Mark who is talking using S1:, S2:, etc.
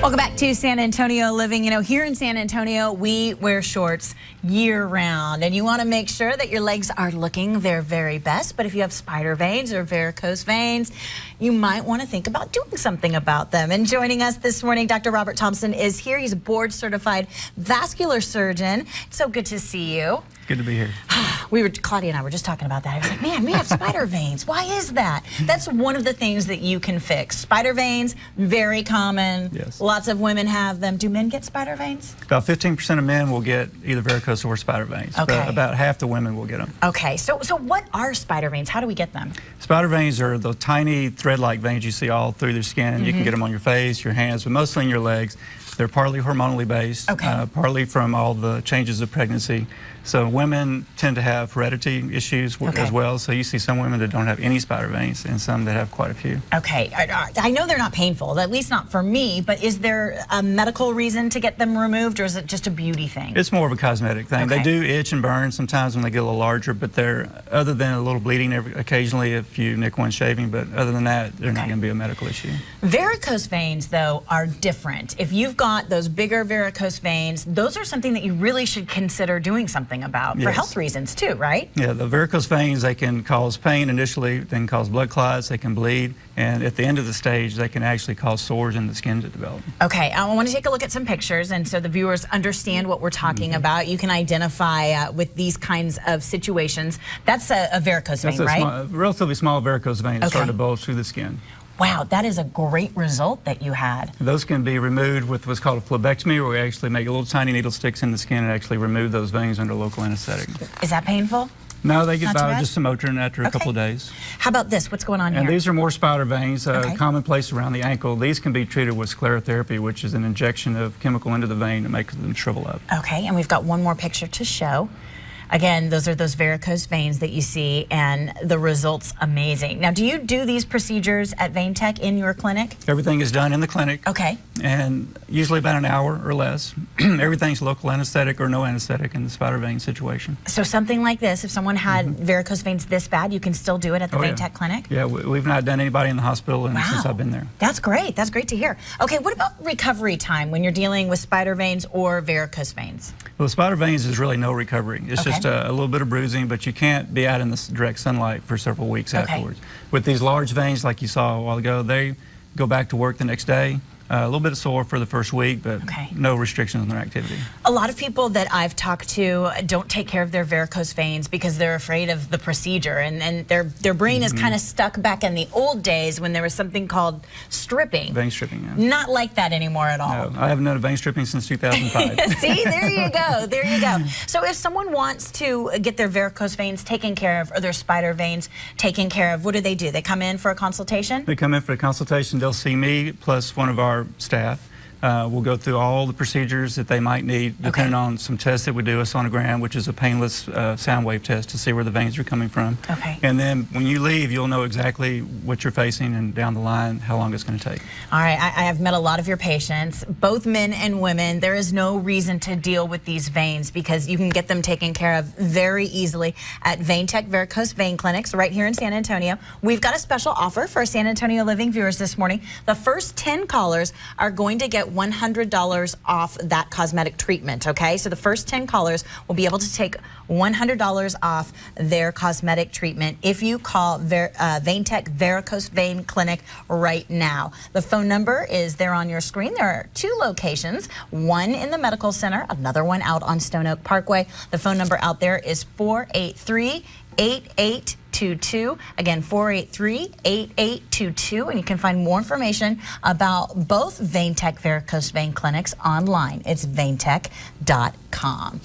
S1: Welcome back to San Antonio Living. You know, here in San Antonio, we wear shorts year round, and you want to make sure that your legs are looking their very best. But if you have spider veins or varicose veins, you might want to think about doing something about them. And joining us this morning, Dr. Robert Thompson is here. He's a board-certified vascular surgeon. It's so good to see you.
S2: Good to be here.
S1: Claudia and I were just talking about that. I was like, man, we have spider veins. Why is that? That's one of the things that you can fix. Spider veins, very common.
S2: Yes.
S1: Lots of women have them. Do men get spider veins?
S2: About 15% of men will get either varicose or spider veins.
S1: Okay.
S2: But about half the women will get them.
S1: Okay, so what are spider veins? How do we get them?
S2: Spider veins are the tiny thread-like veins you see all through their skin. You can get them on your face, your hands, but mostly in your legs. They're partly hormonally based, partly from all the changes of pregnancy. So women tend to have heredity issues as well. So you see some women that don't have any spider veins and some that have quite a few.
S1: Okay, I know they're not painful, at least not for me, but is there a medical reason to get them removed, or is it just a beauty thing?
S2: It's more of a cosmetic thing. They do itch and burn sometimes when they get a little larger, but they're, other than a little bleeding occasionally if you nick one shaving, but other than that, they're not going to be a medical issue.
S1: Varicose veins, though, are different. If you've got those bigger varicose veins, those are something that you really should consider doing something about for health reasons too, right? Yeah,
S2: the varicose veins, they can cause pain initially, they can cause blood clots, they can bleed, and at the end of the stage, they can actually cause sores in the skin to develop. Okay, I want to take a look at some pictures, and so the viewers understand what we're talking about. You can identify with these kinds of situations. That's a varicose vein, right? That's a relatively small varicose vein that started to bulge through the skin.
S1: Wow, that is a great result that you had.
S2: Those can be removed with what's called a phlebectomy, where we actually make little tiny needle sticks in the skin and actually remove those veins under local anesthetic.
S1: Is that painful?
S2: No, they get by just some Motrin after a couple of days.
S1: How about this? What's going on here?
S2: And these are more spider veins, commonplace around the ankle. These can be treated with sclerotherapy, which is an injection of chemical into the vein to make them shrivel up.
S1: Okay, and we've got one more picture to show. Again, those are those varicose veins that you see, and the result's amazing. Now, do you do these procedures at Vein Tech in your clinic?
S2: Everything is done in the clinic.
S1: Okay.
S2: And usually about an hour or less. Everything's local anesthetic or no anesthetic in the spider vein situation.
S1: So something like this, if someone had varicose veins this bad, you can still do it at the Vein Tech clinic?
S2: Yeah, we've not done anybody in the hospital since I've been there.
S1: That's great. That's great to hear. Okay, what about recovery time when you're dealing with spider veins or varicose veins?
S2: Well, the spider veins is really no recovery. It's just a little bit of bruising, but you can't be out in the direct sunlight for several weeks afterwards. With these large veins, like you saw a while ago, they go back to work the next day. A little bit of sore for the first week, but no restrictions on their activity.
S1: A lot of people that I've talked to don't take care of their varicose veins because they're afraid of the procedure, and their brain is kind of stuck back in the old days when there was something called stripping.
S2: Vein stripping, yeah.
S1: Not like that anymore at all.
S2: No, I haven't done a vein stripping since 2005.
S1: See, there you go, there you go. So if someone wants to get their varicose veins taken care of or their spider veins taken care of, what do? They come in for a consultation?
S2: They come in for a consultation. They'll see me plus one of our staff. We'll go through all the procedures that they might need, depending on some tests that we do, a sonogram, which is a painless sound wave test to see where the veins are coming from. And then when you leave, you'll know exactly what you're facing and down the line how long it's going to take.
S1: All right, I have met a lot of your patients, both men and women. There is no reason to deal with these veins because you can get them taken care of very easily at Vein Tech Varicose Vein Clinics right here in San Antonio. We've got a special offer for our San Antonio Living viewers this morning. The first 10 callers are going to get $100 off that cosmetic treatment, okay? So the first 10 callers will be able to take $100 off their cosmetic treatment if you call Vein Tech Varicose Vein Clinic right now. The phone number is there on your screen. There are 2 locations, one in the Medical Center, another one out on Stone Oak Parkway. The phone number out there is 483-8822. Again, 483-8822, and you can find more information about both Vein Tech Varicose Vein Clinics online. It's veintech.com.